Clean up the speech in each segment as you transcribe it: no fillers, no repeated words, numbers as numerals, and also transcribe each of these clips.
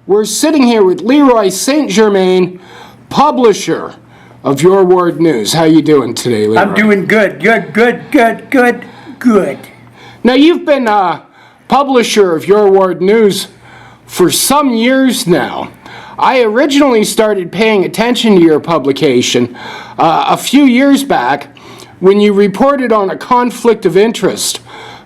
We're sitting here with LeRoy St.Germaine, publisher of Your Ward News. How you doing today, LeRoy? I'm doing good. Now, you've been a publisher of Your Ward News for some years now. I originally started paying attention to your publication a few years back when you reported on a conflict of interest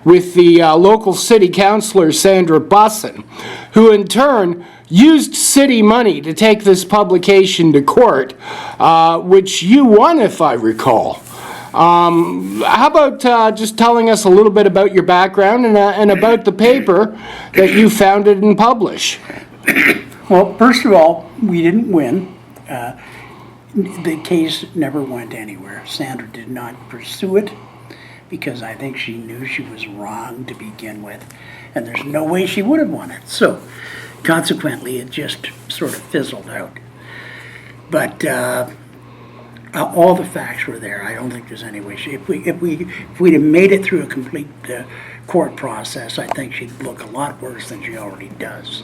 with the local city councillor, Sandra Bussin, who in turn used city money to take this publication to court, which you won, if I recall. How about just telling us a little bit about your background and about the paper that you founded and publish? Well, first of all, we didn't win. The case never went anywhere. Sandra did not pursue it because I think she knew she was wrong to begin with, and there's no way she would have won it. So, consequently, it just sort of fizzled out. But all the facts were there. I don't think there's any way if we'd have made it through a complete court process, I think she'd look a lot worse than she already does.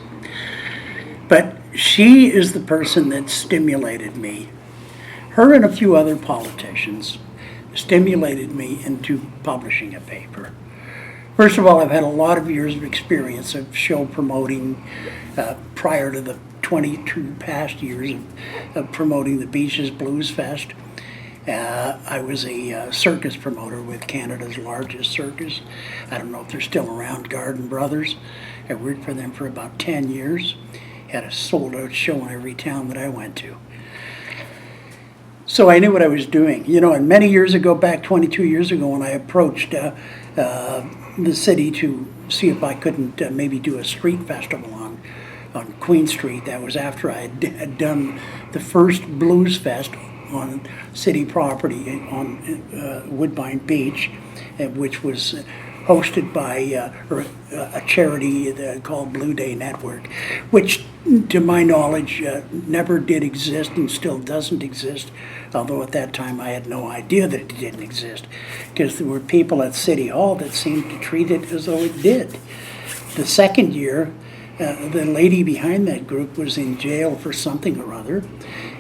But she is the person that stimulated me. Her and a few other politicians stimulated me into publishing a paper. First of all, I've had a lot of years of experience of show promoting prior to the 22 past years of promoting the Beaches Blues Fest. I was a circus promoter with Canada's largest circus. I don't know if they're still around, Garden Brothers. I worked for them for about 10 years. Had a sold-out show in every town that I went to. So I knew what I was doing. You know, and many years ago, back 22 years ago, when I approached the city to see if I couldn't maybe do a street festival on Queen Street. That was after I had done the first Blues Fest on city property on Woodbine Beach, which was hosted by a charity called Blue Day Network, which, to my knowledge, never did exist and still doesn't exist, although at that time I had no idea that it didn't exist, because there were people at City Hall that seemed to treat it as though it did. The second year, the lady behind that group was in jail for something or other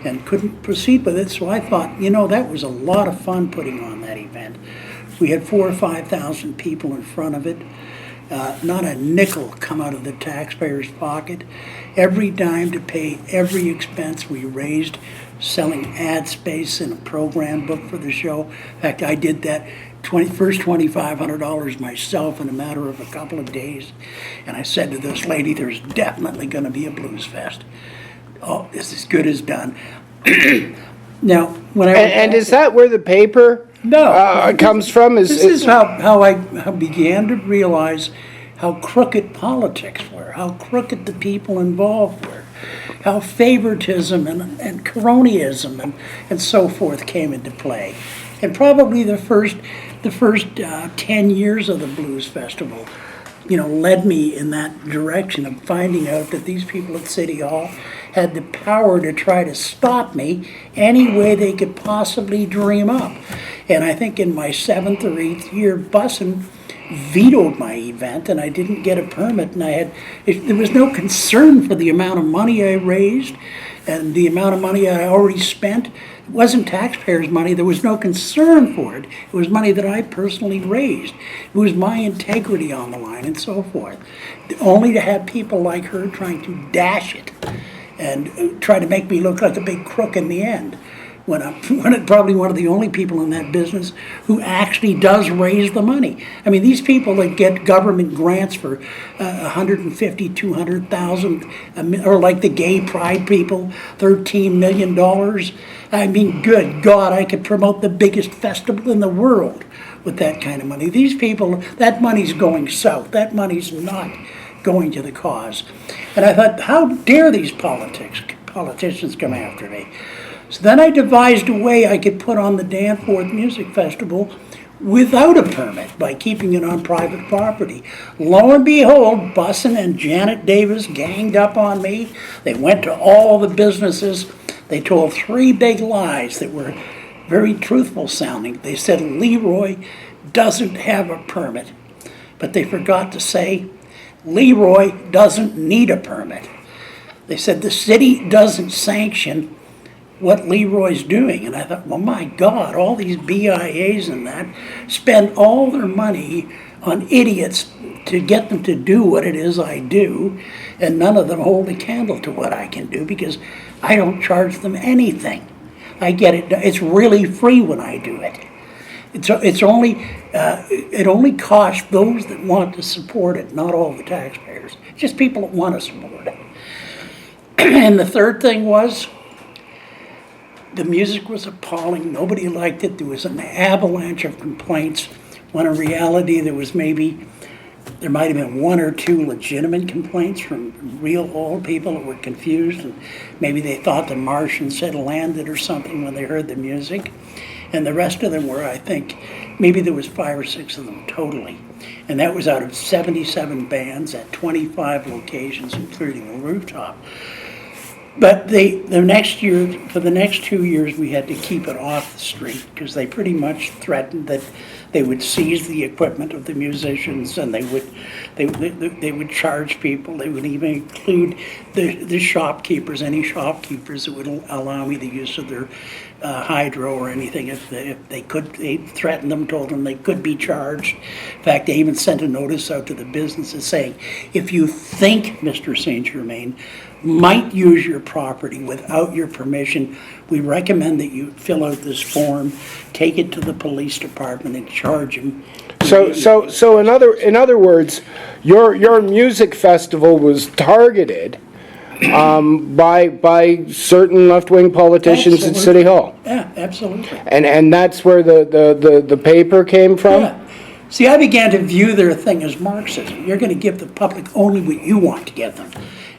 and couldn't proceed with it, so I thought, you know, that was a lot of fun putting on that event. We had 4,000 or 5,000 people in front of it. Not a nickel come out of the taxpayer's pocket. Every dime to pay every expense we raised, selling ad space and a program book for the show. In fact, I did that first $2,500 myself in a matter of a couple of days. And I said to this lady, there's definitely going to be a Blues Fest. Oh, it's as good as done. Now, when And is that where the paper comes from? This is how I began to realize how crooked politics were, how crooked the people involved were, how favoritism and cronyism and so forth came into play. And probably the first 10 years of the Blues Festival, you know, led me in that direction of finding out that these people at City Hall had the power to try to stop me any way they could possibly dream up. And I think in my 7th or 8th year, Bussin vetoed my event, and I didn't get a permit. And there was no concern for the amount of money I raised and the amount of money I already spent. It wasn't taxpayers' money. There was no concern for it. It was money that I personally raised. It was my integrity on the line and so forth. Only to have people like her trying to dash it and try to make me look like a big crook in the end, when I'm probably one of the only people in that business who actually does raise the money. I mean, these people that get government grants for $150,000, $200,000, or like the gay pride people, $13 million. I mean, good God, I could promote the biggest festival in the world with that kind of money. These people, that money's going south. That money's not going to the cause. And I thought, how dare these politicians come after me? So then I devised a way I could put on the Danforth Music Festival without a permit by keeping it on private property. Lo and behold, Bussin and Janet Davis ganged up on me. They went to all the businesses. They told 3 big lies that were very truthful sounding. They said LeRoy doesn't have a permit, but they forgot to say LeRoy doesn't need a permit. They said the city doesn't sanction what LeRoy's doing. And I thought, well, my God, all these BIAs and that spend all their money on idiots to get them to do what it is I do, and none of them hold a candle to what I can do because I don't charge them anything. I get it. It's really free when I do it. It only costs those that want to support it, not all the taxpayers. Just people that want to support it. And the third thing was, the music was appalling. Nobody liked it. There was an avalanche of complaints, when in reality there might have been one or two legitimate complaints from real old people that were confused, and maybe they thought the Martians had landed or something when they heard the music. And the rest of them were, I think, maybe there was 5 or 6 of them totally. And that was out of 77 bands at 25 locations, including the rooftop. But the next year, for the next 2 years, we had to keep it off the street because they pretty much threatened that they would seize the equipment of the musicians, and they would charge people. They would even include the shopkeepers, any shopkeepers that would allow me the use of their hydro or anything. If they could, they threatened them, told them they could be charged. In fact, they even sent a notice out to the businesses saying, if you think Mr. St.Germaine might use your property without your permission, we recommend that you fill out this form, take it to the police department, and charge him. So in other words, your music festival was targeted by certain left-wing politicians at City Hall. Yeah, absolutely. And that's where the paper came from? Yeah. See, I began to view their thing as Marxism. You're going to give the public only what you want to give them.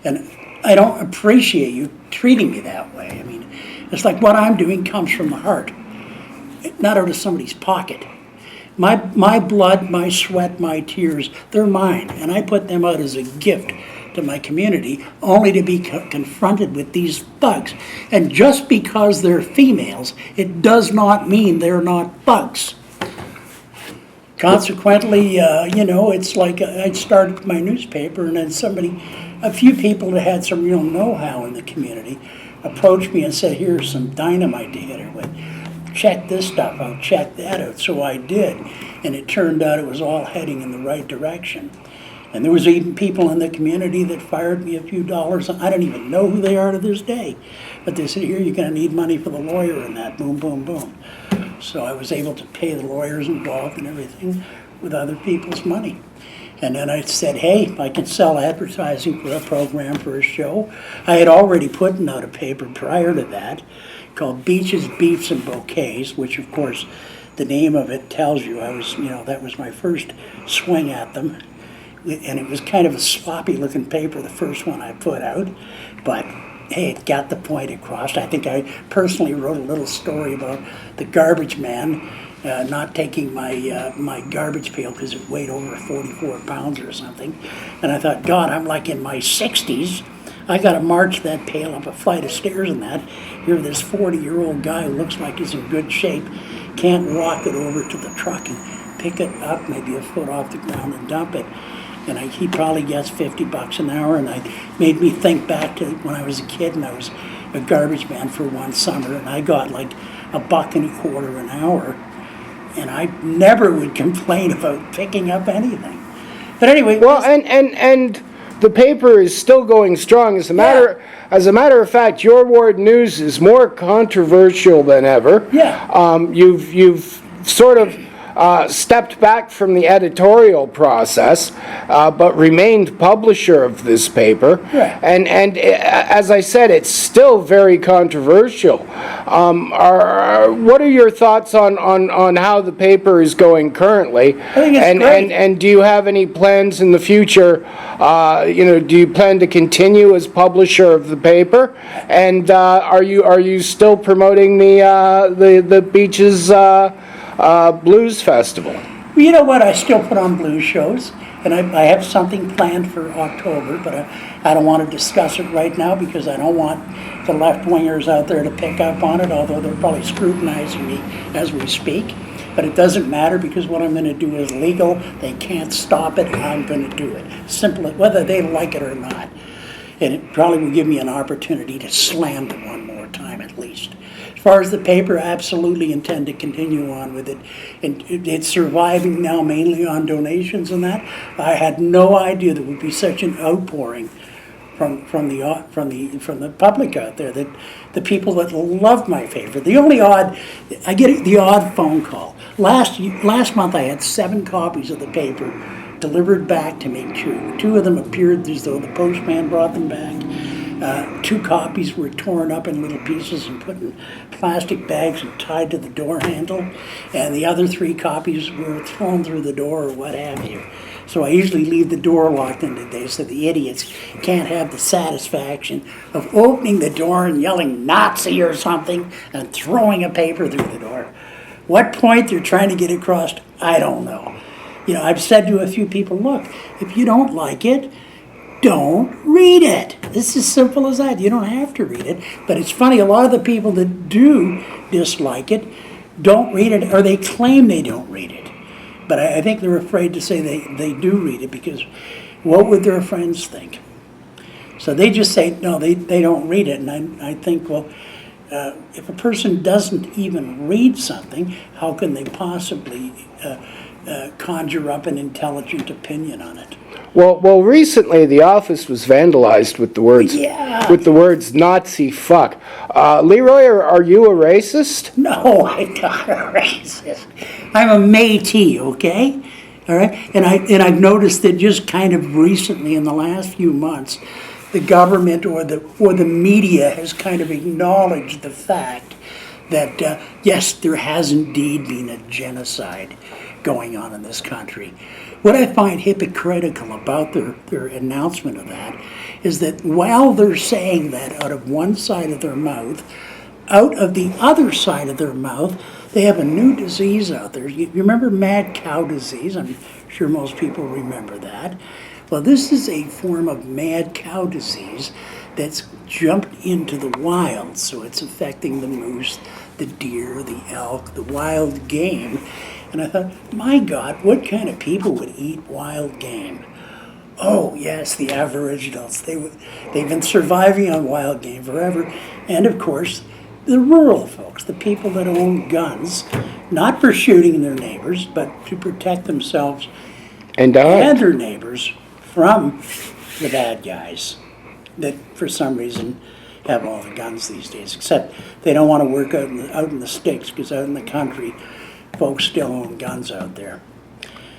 And I don't appreciate you treating me that way. I mean, it's like what I'm doing comes from the heart, not out of somebody's pocket. My blood, my sweat, my tears, they're mine, and I put them out as a gift to my community, only to be confronted with these thugs. And just because they're females, it does not mean they're not thugs. Consequently, it's like I started my newspaper, and then a few people that had some real know-how in the community approached me and said, here's some dynamite to hit her with. Check this stuff out, check that out. So I did, and it turned out it was all heading in the right direction. And there was even people in the community that fired me a few dollars. I don't even know who they are to this day. But they said, here, you're going to need money for the lawyer and that, boom, boom, boom. So I was able to pay the lawyers involved and everything with other people's money. And then I said, hey, I can sell advertising for a program for a show. I had already put out a paper prior to that called Beaches, Beefs, and Bouquets, which, of course, the name of it tells you that was my first swing at them. And it was kind of a sloppy-looking paper, the first one I put out. But, hey, it got the point across. I think I personally wrote a little story about the garbage man not taking my garbage pail because it weighed over 44 pounds or something. And I thought, God, I'm like in my 60s. I got to march that pail up a flight of stairs and that. Here, this 40-year-old guy who looks like he's in good shape can't walk it over to the truck and pick it up maybe a foot off the ground and dump it. And he probably gets $50 an hour, and it made me think back to when I was a kid and I was a garbage man for one summer, and I got like $1.25 an hour, and I never would complain about picking up anything. But anyway, well, and the paper is still going strong. As a matter of fact, your ward news is more controversial than ever. Yeah. You've sort of stepped back from the editorial process, but remained publisher of this paper. Right. And as I said, it's still very controversial. What are your thoughts on how the paper is going currently? I think it's great. And do you have any plans in the future? Do you plan to continue as publisher of the paper? And are you still promoting the Beaches Blues Festival? Well, you know what? I still put on blues shows, and I have something planned for October, but I don't want to discuss it right now because I don't want the left-wingers out there to pick up on it, although they're probably scrutinizing me as we speak. But it doesn't matter because what I'm going to do is legal. They can't stop it, and I'm going to do it. Simple, whether they like it or not. and it probably would give me an opportunity to slam them one more time at least. As far as the paper, I absolutely intend to continue on with it. And it's surviving now mainly on donations and that. I had no idea there would be such an outpouring from the public out there, that the people that love my paper. I get the odd phone call. Last month I had 7 copies of the paper delivered back to me. Two of them appeared as though the postman brought them back. 2 copies were torn up in little pieces and put in plastic bags and tied to the door handle, and the other 3 copies were thrown through the door or what have you. So I usually leave the door locked in today so the idiots can't have the satisfaction of opening the door and yelling Nazi or something and throwing a paper through the door. What point they're trying to get across, I don't know. I've said to a few people, look, if you don't like it, don't read it. It's as simple as that. You don't have to read it. But it's funny, a lot of the people that do dislike it don't read it, or they claim they don't read it. But I think they're afraid to say they do read it, because what would their friends think? So they just say, no, they don't read it. And I think, well, if a person doesn't even read something, how can they possibly conjure up an intelligent opinion on it? Well, recently the office was vandalized with the words Nazi fuck. LeRoy, are you a racist? No, I'm not a racist. I'm a Métis, okay? All right, and I've noticed that just kind of recently, in the last few months, the government or the media has kind of acknowledged the fact that yes, there has indeed been a genocide going on in this country. What I find hypocritical about their announcement of that is that while they're saying that out of one side of their mouth, out of the other side of their mouth, they have a new disease out there. You remember mad cow disease? I'm sure most people remember that. Well, this is a form of mad cow disease that's jumped into the wild, so it's affecting the moose, the deer, the elk, the wild game. And I thought, my God, what kind of people would eat wild game? Oh, yes, the Aboriginals. They've been surviving on wild game forever. And, of course, the rural folks, the people that own guns, not for shooting their neighbors, but to protect themselves and their neighbors from the bad guys that, for some reason, have all the guns these days. Except they don't want to work out in the sticks, because out in the country, folks still own guns out there.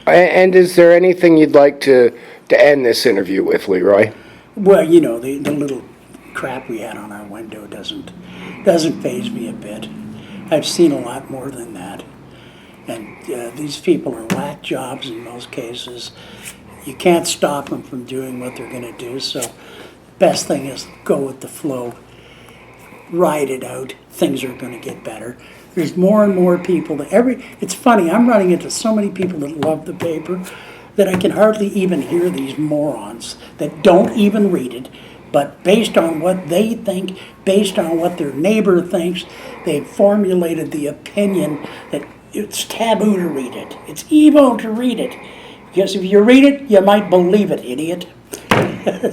And is there anything you'd like to end this interview with, LeRoy? Well, the little crap we had on our window doesn't faze me a bit. I've seen a lot more than that. And these people are whack jobs in most cases. You can't stop them from doing what they're going to do, so the best thing is go with the flow. Ride it out. Things are going to get better. There's more and more people it's funny, I'm running into so many people that love the paper that I can hardly even hear these morons that don't even read it, but based on what they think, based on what their neighbor thinks, they've formulated the opinion that it's taboo to read it. It's evil to read it. Because if you read it, you might believe it, idiot.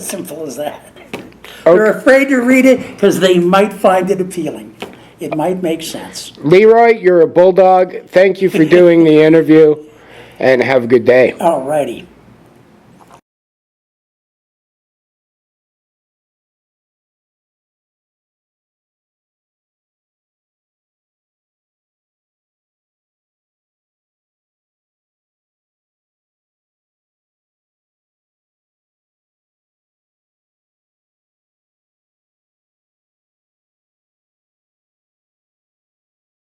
Simple as that. Okay. They're afraid to read it because they might find it appealing. It might make sense. LeRoy, you're a bulldog. Thank you for doing the interview, and have a good day. All righty.